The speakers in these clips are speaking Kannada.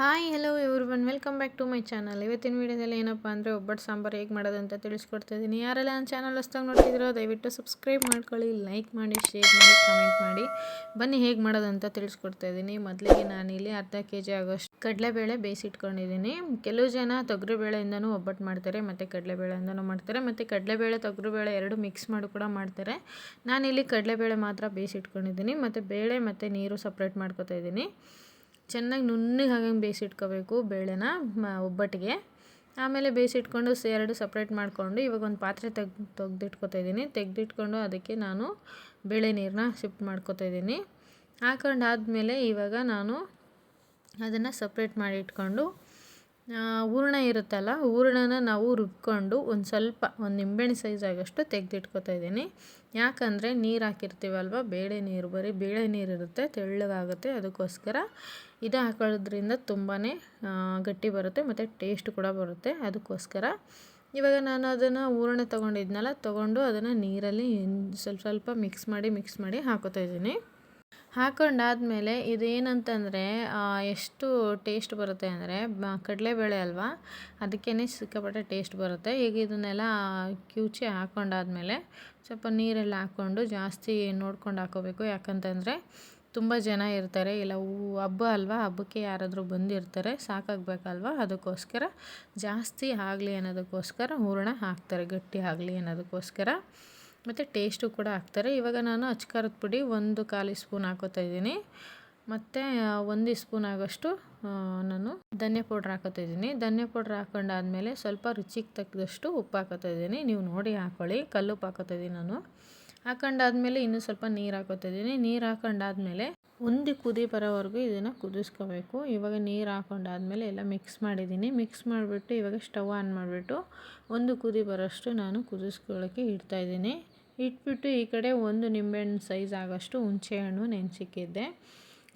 Hi hello everyone welcome back to my channel. ಇವತ್ತಿನ ವೀಡಿಯೋದಲ್ಲಿ ಏನಪ್ಪ ಅಂದರೆ ಒಬ್ಬಟ್ಟು ಸಾಂಬಾರು ಹೇಗೆ ಮಾಡೋದು ಅಂತ ತಿಳಿಸ್ಕೊಡ್ತಾಯಿದ್ದೀನಿ. ಯಾರೆಲ್ಲ ನನ್ನ ಚಾನಲ್ ಹೊಸ್ದಾಗಿ ನೋಡ್ತಿದ್ದೀರೋ ದಯವಿಟ್ಟು ಸಬ್ಸ್ಕ್ರೈಬ್ ಮಾಡ್ಕೊಳ್ಳಿ, ಲೈಕ್ ಮಾಡಿ, ಶೇರ್ ಮಾಡಿ, ಕಮೆಂಟ್ ಮಾಡಿ. ಬನ್ನಿ ಹೇಗೆ ಮಾಡೋದು ಅಂತ ತಿಳಿಸ್ಕೊಡ್ತಾಯಿದ್ದೀನಿ. ಮೊದಲಿಗೆ ನಾನಿಲ್ಲಿ ಅರ್ಧ kg ಆಗೋಷ್ಟು ಕಡಲೆಬೇಳೆ ಬೇಯಿಸಿಟ್ಕೊಂಡಿದ್ದೀನಿ. ಕೆಲವು ಜನ ತೊಗರಿಬೇಳೆಯಿಂದನೂ ಒಬ್ಬಟ್ಟು ಮಾಡ್ತಾರೆ, ಮತ್ತು ಕಡಲೆಬೇಳೆಯಿಂದನೂ ಮಾಡ್ತಾರೆ, ಮತ್ತು ಕಡಲೆಬೇಳೆ ತೊಗರಿಬೇಳೆ ಎರಡು ಮಿಕ್ಸ್ ಮಾಡಿ ಕೂಡ ಮಾಡ್ತಾರೆ. ನಾನಿಲ್ಲಿ ಕಡಲೆಬೇಳೆ ಮಾತ್ರ ಬೇಯಿಸಿಟ್ಕೊಂಡಿದ್ದೀನಿ. ಮತ್ತು ಬೇಳೆ ಮತ್ತು ನೀರು ಸಪ್ರೇಟ್ ಮಾಡ್ಕೊತಾ ಇದ್ದೀನಿ. ಚೆನ್ನಾಗಿ ನುಣ್ಣಗೆ ಹಾಗಂಗೆ ಬೇಯಿಸಿಟ್ಕೋಬೇಕು ಬೇಳೆನ ಒಬ್ಬಟ್ಟಿಗೆ. ಆಮೇಲೆ ಬೇಯಿಸಿಟ್ಕೊಂಡು ಎರಡು ಸಪ್ರೇಟ್ ಮಾಡಿಕೊಂಡು ಇವಾಗ ಒಂದು ಪಾತ್ರೆ ತೆಗೆದಿಟ್ಕೊತಾಯಿದ್ದೀನಿ. ತೆಗೆದಿಟ್ಕೊಂಡು ಅದಕ್ಕೆ ನಾನು ಬೇಳೆ ನೀರನ್ನ ಶಿಫ್ಟ್ ಮಾಡ್ಕೊತಾ ಇದ್ದೀನಿ. ಹಾಕೊಂಡಾದ್ಮೇಲೆ ಇವಾಗ ನಾನು ಅದನ್ನು ಸಪ್ರೇಟ್ ಮಾಡಿ ಇಟ್ಕೊಂಡು ಹೂರಣ ಇರುತ್ತಲ್ಲ, ಹೂರಣನ ನಾವು ರುಬ್ಕೊಂಡು ಒಂದು ನಿಂಬೆಹಣ್ಣು ಸೈಜ್ ಆಗೋಷ್ಟು ತೆಗೆದಿಟ್ಕೊತಾ ಇದ್ದೀನಿ. ಯಾಕಂದರೆ ನೀರು ಹಾಕಿರ್ತೀವಲ್ವ, ಬರೀ ಬೇಳೆ ನೀರು ಇರುತ್ತೆ, ತೆಳ್ಳಗಾಗುತ್ತೆ. ಅದಕ್ಕೋಸ್ಕರ ಇದು ಹಾಕೊಳ್ಳೋದ್ರಿಂದ ತುಂಬಾ ಗಟ್ಟಿ ಬರುತ್ತೆ ಮತ್ತು ಟೇಸ್ಟ್ ಕೂಡ ಬರುತ್ತೆ. ಅದಕ್ಕೋಸ್ಕರ ಇವಾಗ ನಾನು ಅದನ್ನು ಹೂರಣ ತೊಗೊಂಡು ಅದನ್ನು ನೀರಲ್ಲಿ ಸ್ವಲ್ಪ ಮಿಕ್ಸ್ ಮಾಡಿ ಹಾಕೋತಾ ಇದ್ದೀನಿ. ಹಾಕೊಂಡಾದ್ಮೇಲೆ ಇದೇನಂತಂದರೆ ಎಷ್ಟು ಟೇಸ್ಟ್ ಬರುತ್ತೆ ಅಂದರೆ, ಕಡಲೆಬೇಳೆ ಅಲ್ವಾ, ಅದಕ್ಕೇ ಸಿಕ್ಕಾಪಟ್ಟೆ ಟೇಸ್ಟ್ ಬರುತ್ತೆ. ಈಗ ಇದನ್ನೆಲ್ಲ ಕಿವುಚಿ ಹಾಕೊಂಡಾದ್ಮೇಲೆ ಸ್ವಲ್ಪ ನೀರೆಲ್ಲ ಹಾಕ್ಕೊಂಡು ಜಾಸ್ತಿ ನೋಡ್ಕೊಂಡು ಹಾಕೋಬೇಕು. ಯಾಕಂತಂದರೆ ತುಂಬ ಜನ ಇರ್ತಾರೆ, ಇಲ್ಲ ಹಬ್ಬ ಅಲ್ವಾ, ಹಬ್ಬಕ್ಕೆ ಯಾರಾದರೂ ಬಂದಿರ್ತಾರೆ, ಸಾಕಾಗಬೇಕಲ್ವ, ಅದಕ್ಕೋಸ್ಕರ ಜಾಸ್ತಿ ಆಗಲಿ ಅನ್ನೋದಕ್ಕೋಸ್ಕರ ಹೂರಣ ಹಾಕ್ತಾರೆ, ಗಟ್ಟಿ ಆಗಲಿ ಅನ್ನೋದಕ್ಕೋಸ್ಕರ. ಮತ್ತು ಟೇಸ್ಟು ಕೂಡ ಹಾಕ್ತಾರೆ. ಇವಾಗ ನಾನು ಅಚ್ಕಾರದ ಪುಡಿ 1/4 ಸ್ಪೂನ್ ಹಾಕೋತಾ ಇದ್ದೀನಿ. ಮತ್ತು 1 ಸ್ಪೂನ್ ಆಗೋಷ್ಟು ನಾನು ಧನಿಯಾ ಪೌಡ್ರ್ ಹಾಕೋತಾ ಇದ್ದೀನಿ. ಧನಿಯಾ ಪೌಡ್ರ್ ಹಾಕೊಂಡಾದ್ಮೇಲೆ ಸ್ವಲ್ಪ ರುಚಿಗೆ ತಕ್ಕದಷ್ಟು ಉಪ್ಪು ಹಾಕೋತಾ ಇದ್ದೀನಿ. ನೀವು ನೋಡಿ ಹಾಕ್ಕೊಳ್ಳಿ. ಕಲ್ಲುಪ್ಪು ಹಾಕೋತಾ ಇದ್ದೀನಿ ನಾನು. ಹಾಕೊಂಡಾದ್ಮೇಲೆ ಇನ್ನೂ ಸ್ವಲ್ಪ ನೀರು ಹಾಕೋತಾ ಇದ್ದೀನಿ. ನೀರು ಹಾಕೊಂಡಾದ್ಮೇಲೆ ಒಂದು ಕುದಿ ಬರೋವರೆಗೂ ಇದನ್ನು ಕುದಿಸ್ಕೋಬೇಕು. ಇವಾಗ ನೀರು ಹಾಕೊಂಡಾದ್ಮೇಲೆ ಎಲ್ಲ ಮಿಕ್ಸ್ ಮಾಡಿದ್ದೀನಿ. ಮಿಕ್ಸ್ ಮಾಡಿಬಿಟ್ಟು ಇವಾಗ ಸ್ಟವ್ ಆನ್ ಮಾಡಿಬಿಟ್ಟು ಒಂದು ಕುದಿ ಬರೋಷ್ಟು ನಾನು ಕುದಿಸ್ಕೊಳ್ಳೋಕ್ಕೆ ಇಡ್ತಾಯಿದ್ದೀನಿ. ಇಟ್ಬಿಟ್ಟು ಈ ಕಡೆ ಒಂದು ನಿಂಬೆಹಣ್ಣು ಸೈಜ್ ಆಗೋಷ್ಟು ಹುಣಸೆಹಣ್ಣು ನೆನೆಸಿಕ್ಕಿದ್ದೆ.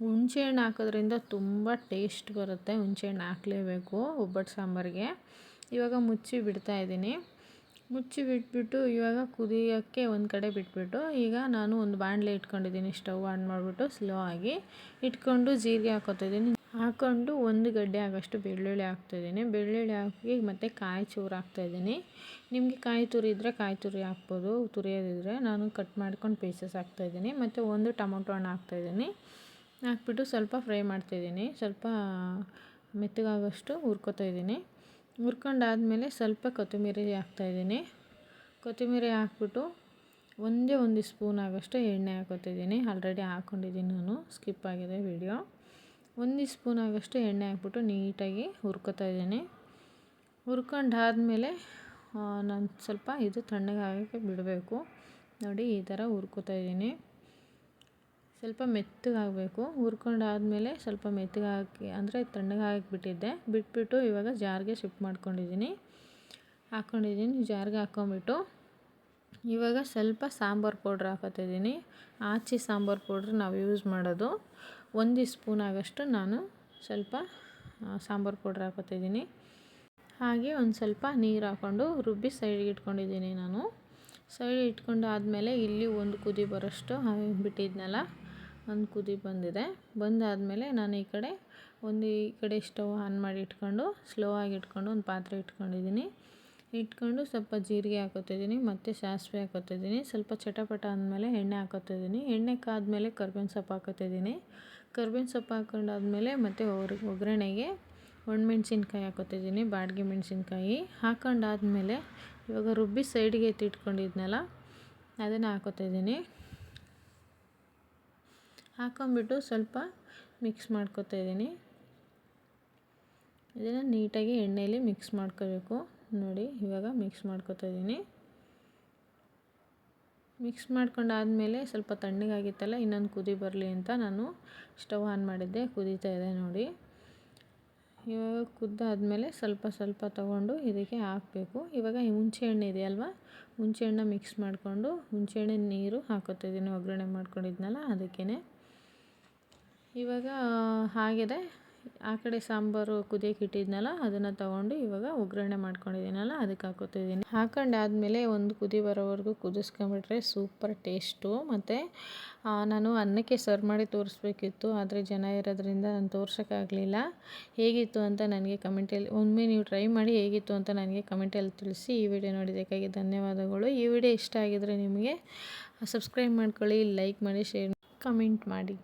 ಹುಣಸೆಹಣ್ಣು ಹಾಕೋದ್ರಿಂದ ತುಂಬ ಟೇಸ್ಟ್ ಬರುತ್ತೆ. ಹುಣಸೆಹಣ್ಣು ಹಾಕಲೇಬೇಕು ಒಬ್ಬಟ್ಟು ಸಾಂಬಾರಿಗೆ. ಇವಾಗ ಮುಚ್ಚಿ ಬಿಡ್ತಾಯಿದ್ದೀನಿ. ಮುಚ್ಚಿ ಬಿಟ್ಬಿಟ್ಟು ಇವಾಗ ಕುದಿಯೋಕ್ಕೆ ಒಂದು ಕಡೆ ಬಿಟ್ಬಿಟ್ಟು ಈಗ ನಾನು ಒಂದು ಬಾಣಲೆ ಇಟ್ಕೊಂಡಿದ್ದೀನಿ. ಸ್ಟವ್ ಆನ್ ಮಾಡಿಬಿಟ್ಟು ಸ್ಲೋ ಆಗಿ ಇಟ್ಕೊಂಡು ಜೀರಿಗೆ ಹಾಕೋತಾ ಇದ್ದೀನಿ. ಹಾಕ್ಕೊಂಡು ಒಂದು ಗಡ್ಡೆ ಆಗೋಷ್ಟು ಬೆಳ್ಳುಳ್ಳಿ ಹಾಕ್ತಾಯಿದ್ದೀನಿ. ಬೆಳ್ಳುಳ್ಳಿ ಹಾಕಿ ಮತ್ತು ಕಾಯಿ ಚೂರು ಹಾಕ್ತಾಯಿದ್ದೀನಿ. ನಿಮಗೆ ಕಾಯಿ ತುರಿ ಇದ್ದರೆ ಕಾಯಿ ತುರಿ ಹಾಕ್ಬೋದು, ತುರಿಯೋದಿದ್ರೆ. ನಾನು ಕಟ್ ಮಾಡ್ಕೊಂಡು ಪೀಸಸ್ ಹಾಕ್ತಾಯಿದ್ದೀನಿ. ಮತ್ತು ಒಂದು ಟೊಮೊಟೊ ಹಣ್ಣು ಹಾಕ್ತಾಯಿದ್ದೀನಿ. ಹಾಕ್ಬಿಟ್ಟು ಸ್ವಲ್ಪ ಫ್ರೈ ಮಾಡ್ತಾಯಿದ್ದೀನಿ. ಸ್ವಲ್ಪ ಮೆತ್ತಗಾಗೋಷ್ಟು ಹುರ್ಕೊತಾ ಇದ್ದೀನಿ. ಹುರ್ಕೊಂಡಾದ್ಮೇಲೆ ಸ್ವಲ್ಪ ಕೊತ್ತಂಬರಿ ಹಾಕ್ತಾಯಿದ್ದೀನಿ. ಕೊತ್ತಂಬರಿ ಹಾಕ್ಬಿಟ್ಟು ಒಂದು ಸ್ಪೂನ್ ಆಗೋಷ್ಟು ಎಣ್ಣೆ ಹಾಕೋತಿದ್ದೀನಿ. ಆಲ್ರೆಡಿ ಹಾಕ್ಕೊಂಡಿದ್ದೀನಿ ನಾನು, ಸ್ಕಿಪ್ ಆಗಿದೆ ವಿಡಿಯೋ. 1 ಸ್ಪೂನ್ ಆಗೋಷ್ಟು ಎಣ್ಣೆ ಹಾಕ್ಬಿಟ್ಟು ನೀಟಾಗಿ ಹುರ್ಕೊತಾ ಇದ್ದೀನಿ. ಹುರ್ಕೊಂಡಾದ್ಮೇಲೆ ನಾನು ಸ್ವಲ್ಪ ಇದು ತಣ್ಣಗಾಗೋಕ್ಕೆ ಬಿಡಬೇಕು. ನೋಡಿ ಈ ಥರ ಹುರ್ಕೊತಾ ಇದ್ದೀನಿ. ಸ್ವಲ್ಪ ಮೆತ್ತಗಾಗಬೇಕು. ಹುರ್ಕೊಂಡಾದ್ಮೇಲೆ ಸ್ವಲ್ಪ ಮೆತ್ತಗಾಕಿ ಅಂದರೆ ತಣ್ಣಗಾಗಕ್ಕೆ ಬಿಟ್ಬಿಟ್ಟು ಇವಾಗ ಜಾರ್ಗೆ ಶಿಫ್ಟ್ ಹಾಕ್ಕೊಂಡಿದ್ದೀನಿ. ಜಾರ್ಗೆ ಹಾಕ್ಕೊಂಬಿಟ್ಟು ಇವಾಗ ಸ್ವಲ್ಪ ಸಾಂಬಾರು ಪೌಡ್ರ್ ಹಾಕೋತಿದ್ದೀನಿ. ಆಚೆ ಸಾಂಬಾರು ಪೌಡ್ರ್ ನಾವು ಯೂಸ್ ಮಾಡೋದು. 1 ಸ್ಪೂನ್ ಆಗೋಷ್ಟು ನಾನು ಸ್ವಲ್ಪ ಸಾಂಬಾರು ಪೌಡ್ರ್ ಹಾಕೋತಿದ್ದೀನಿ. ಹಾಗೆ ಒಂದು ಸ್ವಲ್ಪ ನೀರು ಹಾಕ್ಕೊಂಡು ರುಬ್ಬಿ ಸೈಡಿಗೆ ಇಟ್ಕೊಂಡಿದ್ದೀನಿ ನಾನು. ಸೈಡಿಗೆ ಇಟ್ಕೊಂಡು ಆದಮೇಲೆ ಇಲ್ಲಿ ಒಂದು ಕುದಿ ಬರೋಷ್ಟು ಬಿಟ್ಟಿದ್ನಲ್ಲ, ಒಂದು ಕುದಿ ಬಂದಾದಮೇಲೆ ನಾನು ಈ ಕಡೆ ಸ್ಟವ್ ಆನ್ ಮಾಡಿ ಇಟ್ಕೊಂಡು ಸ್ಲೋ ಆಗಿ ಇಟ್ಕೊಂಡು ಒಂದು ಪಾತ್ರೆ ಇಟ್ಕೊಂಡಿದ್ದೀನಿ. ಇಟ್ಕೊಂಡು ಸ್ವಲ್ಪ ಜೀರಿಗೆ ಹಾಕೋತಿದ್ದೀನಿ ಮತ್ತು ಸಾಸಿವೆ ಹಾಕೋತಿದ್ದೀನಿ. ಸ್ವಲ್ಪ ಚಟಪಟ ಅಂದಮೇಲೆ ಎಣ್ಣೆ ಹಾಕೋತಿದ್ದೀನಿ. ಎಣ್ಣೆ ಕಾದ್ಮೇಲೆ ಕರ್ಬೇವಿನ ಸೊಪ್ಪು ಹಾಕೋತಿದ್ದೀನಿ. ಕರ್ಬೇವಿನ ಸೊಪ್ಪು ಹಾಕೊಂಡಾದ್ಮೇಲೆ ಮತ್ತು ಒಗ್ಗರಣೆಗೆ ಒಣಮೆಣ್ಸಿನ್ಕಾಯಿ ಹಾಕೋತಿದ್ದೀನಿ, ಬಾಡಿಗೆ ಮೆಣಸಿನ್ಕಾಯಿ. ಹಾಕೊಂಡಾದ್ಮೇಲೆ ಇವಾಗ ರುಬ್ಬಿ ಸೈಡಿಗೆ ಎತ್ತಿಟ್ಕೊಂಡಿದ್ನಲ್ಲ ಅದನ್ನು ಹಾಕೋತಿದ್ದೀನಿ. ಹಾಕೊಂಬಿಟ್ಟು ಸ್ವಲ್ಪ ಮಿಕ್ಸ್ ಮಾಡ್ಕೊತಾಯಿದ್ದೀನಿ. ಇದನ್ನು ನೀಟಾಗಿ ಎಣ್ಣೆಯಲ್ಲಿ ಮಿಕ್ಸ್ ಮಾಡ್ಕೋಬೇಕು. ನೋಡಿ ಇವಾಗ ಮಿಕ್ಸ್ ಮಾಡ್ಕೊತಾಯಿದ್ದೀನಿ. ಮಿಕ್ಸ್ ಮಾಡ್ಕೊಂಡಾದ್ಮೇಲೆ ಸ್ವಲ್ಪ ತಣ್ಣಗಾಗಿತ್ತಲ್ಲ, ಇನ್ನೊಂದು ಕುದಿ ಬರಲಿ ಅಂತ ನಾನು ಸ್ಟವ್ ಆನ್ ಮಾಡಿದ್ದೆ. ಕುದೀತಾ ಇದೆ ನೋಡಿ. ಇವಾಗ ಕುದ್ದಾದ್ಮೇಲೆ ಸ್ವಲ್ಪ ತೊಗೊಂಡು ಇದಕ್ಕೆ ಹಾಕಬೇಕು. ಇವಾಗ ಹುಣಸೆಹಣ್ಣು ಇದೆಯಲ್ವ, ಹುಣಸೆಹಣ್ಣು ಮಿಕ್ಸ್ ಮಾಡಿಕೊಂಡು ಹುಣಸೆಹಣ್ಣಿನ ನೀರು ಹಾಕೋತಿದ್ದೀನಿ. ಒಗ್ಗರಣೆ ಮಾಡ್ಕೊಂಡಿದ್ನಲ್ಲ ಅದಕ್ಕೇ. ಇವಾಗ ಆಗಿದೆ. ಆ ಕಡೆ ಸಾಂಬಾರು ಕುದಿಯೋಕೆ ಇಟ್ಟಿದ್ನಲ್ಲ ಅದನ್ನು ತೊಗೊಂಡು ಇವಾಗ ಒಗ್ಗರಣೆ ಮಾಡ್ಕೊಂಡಿದ್ದೀನಲ್ಲ ಅದಕ್ಕೆ ಹಾಕೋತಿದ್ದೀನಿ. ಹಾಕೊಂಡಾದ್ಮೇಲೆ ಒಂದು ಕುದಿ ಬರೋವರೆಗೂ ಕುದಿಸ್ಕೊಂಬಿಟ್ರೆ ಸೂಪರ್ ಟೇಸ್ಟು. ಮತ್ತು ನಾನು ಅನ್ನಕ್ಕೆ ಸರ್ವ್ ಮಾಡಿ ತೋರಿಸ್ಬೇಕಿತ್ತು, ಆದರೆ ಜನ ಇರೋದ್ರಿಂದ ನಾನು ತೋರ್ಸೋಕ್ಕಾಗಲಿಲ್ಲ. ಹೇಗಿತ್ತು ಅಂತ ನನಗೆ ಕಮೆಂಟಲ್ಲಿ ಒಮ್ಮೆ ನೀವು ಟ್ರೈ ಮಾಡಿ ಹೇಗಿತ್ತು ಅಂತ ನನಗೆ ಕಮೆಂಟಲ್ಲಿ ತಿಳಿಸಿ. ಈ ವಿಡಿಯೋ ನೋಡಿದ್ದಕ್ಕಾಗಿ ಧನ್ಯವಾದಗಳು. ಈ ವಿಡಿಯೋ ಇಷ್ಟ ಆಗಿದರೆ ನಿಮಗೆ ಸಬ್ಸ್ಕ್ರೈಬ್ ಮಾಡ್ಕೊಳ್ಳಿ, ಲೈಕ್ ಮಾಡಿ, ಶೇರ್, ಕಮೆಂಟ್ ಮಾಡಿ.